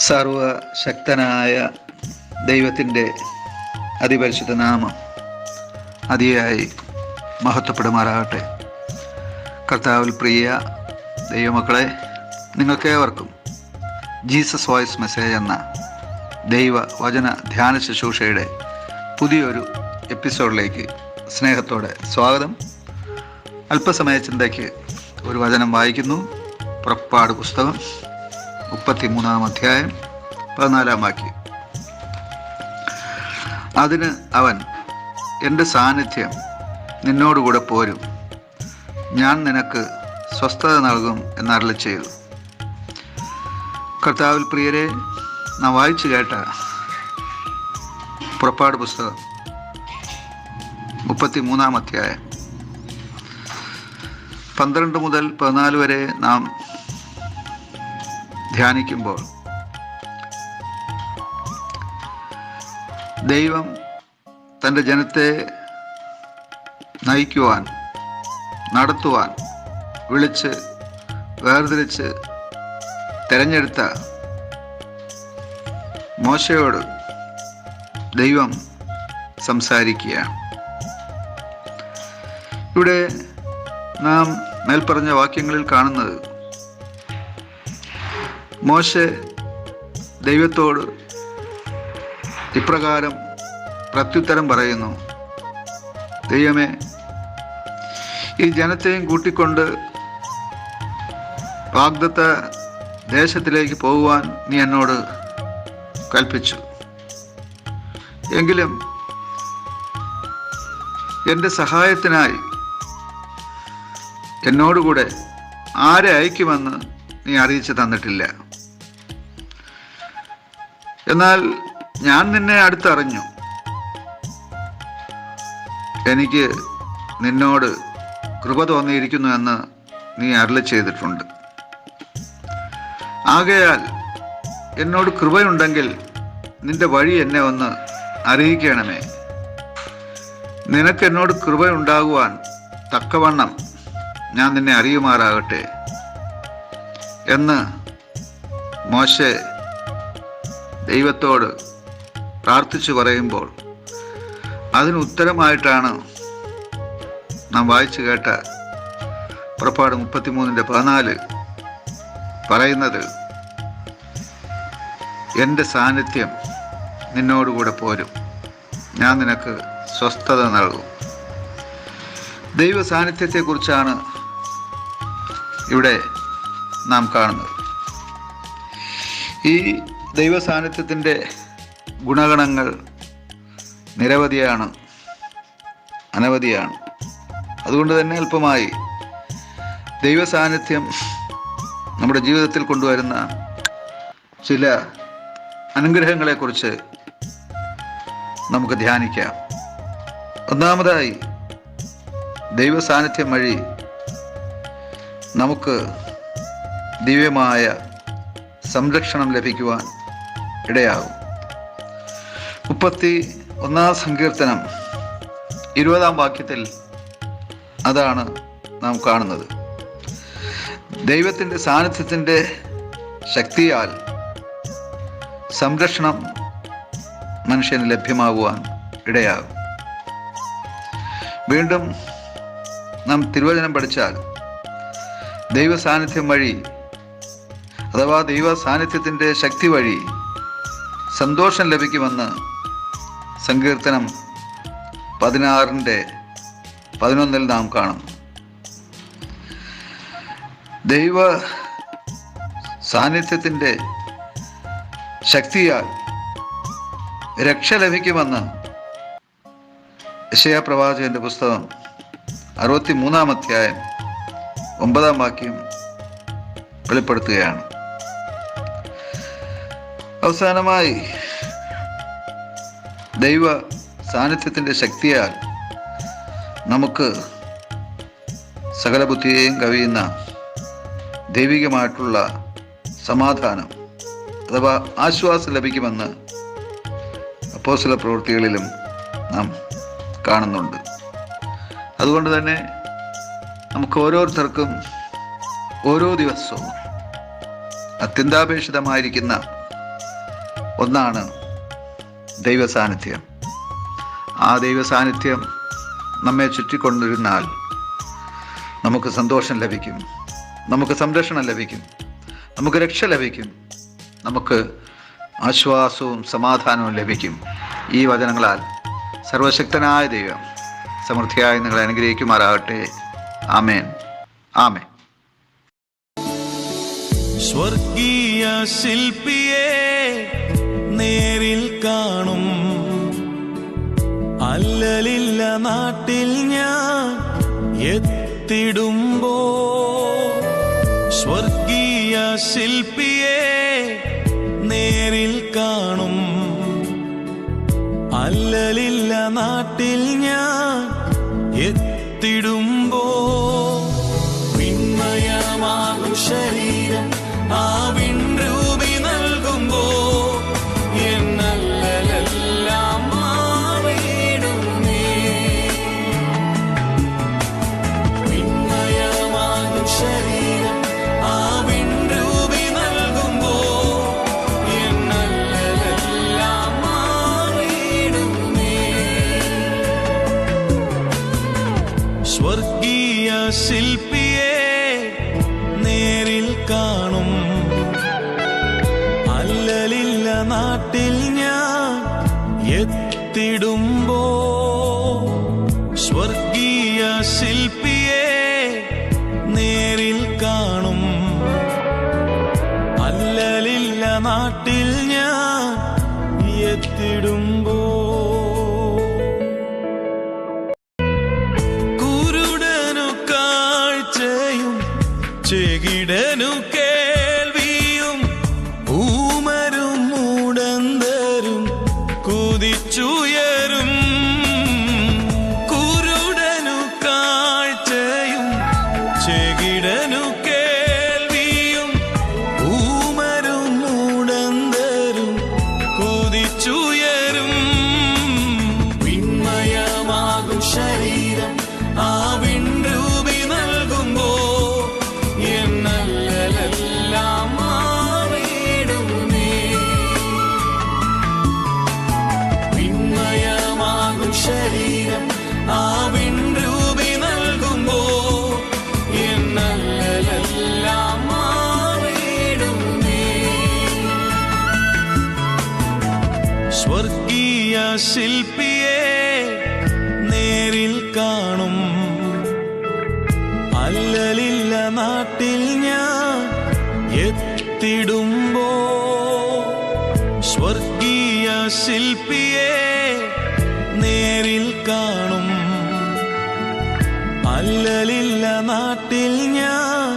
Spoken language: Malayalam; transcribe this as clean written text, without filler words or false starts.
സർവശക്തനായ ദൈവത്തിൻ്റെ അതിപരിശുദ്ധ നാമം അതിയായി മഹത്വപ്പെടുമാറാകട്ടെ. കർത്താവിൽ പ്രിയ ദൈവമക്കളെ, നിങ്ങൾക്കേവർക്കും ജീസസ് വോയിസ് മെസ്സേജ് എന്ന ദൈവ വചന ധ്യാന ശുശ്രൂഷയുടെ പുതിയൊരു എപ്പിസോഡിലേക്ക് സ്നേഹത്തോടെ സ്വാഗതം. അല്പസമയ ചിന്തയ്ക്ക് ഒരു വചനം വായിക്കുന്നു. പുറപ്പാട് പുസ്തകം 33-ാം അധ്യായം 14-ാം വാക്യം. അതിന് അവൻ, എൻ്റെ സാന്നിധ്യം നിന്നോടുകൂടെ പോരും, ഞാൻ നിനക്ക് സ്വസ്ഥത നൽകും എന്നരുളി ചെയ്തു. കർത്താവിൽ പ്രിയരെ, നാം വായിച്ചു കേട്ട പുറപ്പാട് പുസ്തകം 33-ാം അധ്യായം 12 മുതൽ 14 വരെ നാം ധ്യാനിക്കുമ്പോൾ ദൈവം തൻ്റെ ജനത്തെ നയിക്കുവാൻ, നടത്തുവാൻ വിളിച്ച് വേർതിരിച്ച് തിരഞ്ഞെടുത്ത മോശയോട് ദൈവം സംസാരിക്കുകയാണ്. ഇവിടെ നാം മേൽപ്പറഞ്ഞ വാക്യങ്ങളിൽ കാണുന്നത്, മോശെ ദൈവത്തോട് ഇപ്രകാരം പ്രത്യുത്തരം പറയുന്നു: ദൈവമേ, ഈ ജനത്തെയും കൂട്ടിക്കൊണ്ട് വാഗ്ദത്ത ദേശത്തിലേക്ക് പോകുവാൻ നീ എന്നോട് കൽപ്പിച്ചു. എങ്കിലും എൻ്റെ സഹായത്തിനായി എന്നോടുകൂടെ ആരെ അയക്കുമെന്ന് നീ അറിയിച്ചു തന്നിട്ടില്ല. എന്നാൽ ഞാൻ നിന്നെ അടുത്തറിഞ്ഞു, എനിക്ക് നിന്നോട് കൃപ തോന്നിയിരിക്കുന്നു എന്ന് നീ അരുളി ചെയ്തിട്ടുണ്ട്. ആകയാൽ എന്നോട് കൃപയുണ്ടെങ്കിൽ നിന്റെ വഴി എന്നെ ഒന്ന് അറിയിക്കണമേ. നിനക്ക് എന്നോട് കൃപയുണ്ടാകുവാൻ തക്കവണ്ണം ഞാൻ നിന്നെ അറിയുമാറാകട്ടെ എന്ന് മോശെ ദൈവത്തോട് പ്രാർത്ഥിച്ചു പറയുമ്പോൾ, അതിന് ഉത്തരമായിട്ടാണ് നാം വായിച്ചു കേട്ട പുറപ്പാട് 33-14 പറയുന്നത്: എൻ്റെ സാന്നിധ്യം നിന്നോടുകൂടെ പോരും, ഞാൻ നിനക്ക് സ്വസ്ഥത നൽകും. ദൈവ സാന്നിധ്യത്തെക്കുറിച്ചാണ് ഇവിടെ നാം കാണുന്നത്. ഈ ദൈവ സാന്നിധ്യത്തിൻ്റെ ഗുണഗണങ്ങൾ നിരവധിയാണ്, അനവധിയാണ്. അതുകൊണ്ട് തന്നെ അല്പമായി ദൈവ സാന്നിധ്യം നമ്മുടെ ജീവിതത്തിൽ കൊണ്ടുവരുന്ന ചില അനുഗ്രഹങ്ങളെക്കുറിച്ച് നമുക്ക് ധ്യാനിക്കാം. ഒന്നാമതായി, ദൈവ സാന്നിധ്യം വഴി നമുക്ക് ദിവ്യമായ സംരക്ഷണം ലഭിക്കുവാൻ ഇടയാകും. 31-ാം സങ്കീർത്തനം 20-ാം വാക്യത്തിൽ അതാണ് നാം കാണുന്നത്. ദൈവത്തിൻ്റെ സാന്നിധ്യത്തിൻ്റെ ശക്തിയാൽ സംരക്ഷണം മനുഷ്യന് ലഭ്യമാകുവാൻ ഇടയാകും. വീണ്ടും നാം തിരുവചനം പഠിച്ചാൽ, ദൈവ സാന്നിധ്യം വഴി അഥവാ ദൈവ സാന്നിധ്യത്തിൻ്റെ ശക്തി വഴി സന്തോഷം ലഭിക്കുമെന്ന് സങ്കീർത്തനം 16-11 നാം കാണും. ദൈവ സാന്നിധ്യത്തിൻ്റെ ശക്തിയാൽ രക്ഷ ലഭിക്കുമെന്ന് യെശയ്യാ പ്രവാചകന്റെ പുസ്തകം 63-ാം അധ്യായം 9-ാം വാക്യം വെളിപ്പെടുത്തുകയാണ്. അവസാനമായി, ദൈവ സാന്നിധ്യത്തിൻ്റെ ശക്തിയാൽ നമുക്ക് സകല ബുദ്ധിയെയും കവിയുന്ന ദൈവികമായിട്ടുള്ള സമാധാനം അഥവാ ആശ്വാസം ലഭിക്കുമെന്ന് അപ്പോസ്തല പ്രവൃത്തികളിലും നാം കാണുന്നുണ്ട്. അതുകൊണ്ട് തന്നെ നമുക്ക് ഓരോരുത്തർക്കും ഓരോ ദിവസവും അത്യന്താപേക്ഷിതമായിരിക്കുന്ന ഒന്നാണ് ദൈവസാന്നിധ്യം. ആ ദൈവസാന്നിധ്യം നമ്മെ ചുറ്റിക്കൊണ്ടിരുന്നാൽ നമുക്ക് സന്തോഷം ലഭിക്കും, നമുക്ക് സംരക്ഷണം ലഭിക്കും, നമുക്ക് രക്ഷ ലഭിക്കും, നമുക്ക് ആശ്വാസവും സമാധാനവും ലഭിക്കും. ഈ വചനങ്ങളാൽ സർവശക്തനായ ദൈവം സമൃദ്ധിയായി നിങ്ങളെ അനുഗ്രഹിക്കുമാറാകട്ടെ. ആമേൻ, ആമേൻ. സ്വർഗീയ ശില്പിയെ നേരിൽ കാണും, അല്ലലില്ല നാട്ടിൽ ഞാൻ എത്തിടുമ്പോ. സ്വർഗീയ ശില്പിയെ നേരിൽ കാണും, അല്ലലില്ല നാട്ടിൽ ഞാൻ എത്തിടുമ്പോ. വിണ്മയമാകും ശരീരം ആ വിൺരൂപി നൽകുമ്പോ എന്നല്ലെല്ലാം മാറിയിടുന്നേ. വിണ്മയമാകും ശരീരം ആ വിൺരൂപി നൽകുമ്പോ എന്നല്ലെല്ലാം മാറിയിടുന്നേ. സ്വർഗീയ ശില്പിയെ നേരിൽ കാണും, അല്ലലില്ല നാട്ടിൽ ഞാൻ എത്തിടുമ്പോ. സ്വർഗീയ ശില്പിയെ നേരിൽ കാണും, അല്ലലില്ല നാട്ടിൽ ഞാൻ എത്തിടുമ്പോ. കുരുടനു കാഴ്ചയും ചെകിടനു കേൾവിയും ഊമരും മൂടന്തരും കുതിച്ചുയരും. കുരുടനു കാഴ്ചയും ചെകിടനു കേൾവിയും ഊമരും മൂടന്തരും കുതിച്ചുയരും. വിണ്മയമാകും ശരീരം ആ വിൺരൂപി നൽകുമ്പോ എന്നല്ലെല്ലാം മാറിയിടുന്നേ. വിണ്മയമാകും ശരീരം ആ വിൺരൂപി നൽകുമ്പോ എന്നല്ലെല്ലാം മാറിയിടുന്നേ. സ്വർഗീയ ശില്പിയെ നേരിൽ കാണും, അല്ലലില്ല നാട്ടിൽ ഞാൻ എത്തിടുമ്പോ. സ്വർഗീയ ശില്പിയെ നേരിൽ കാണും, അല്ലലില്ല നാട്ടിൽ ഞാൻ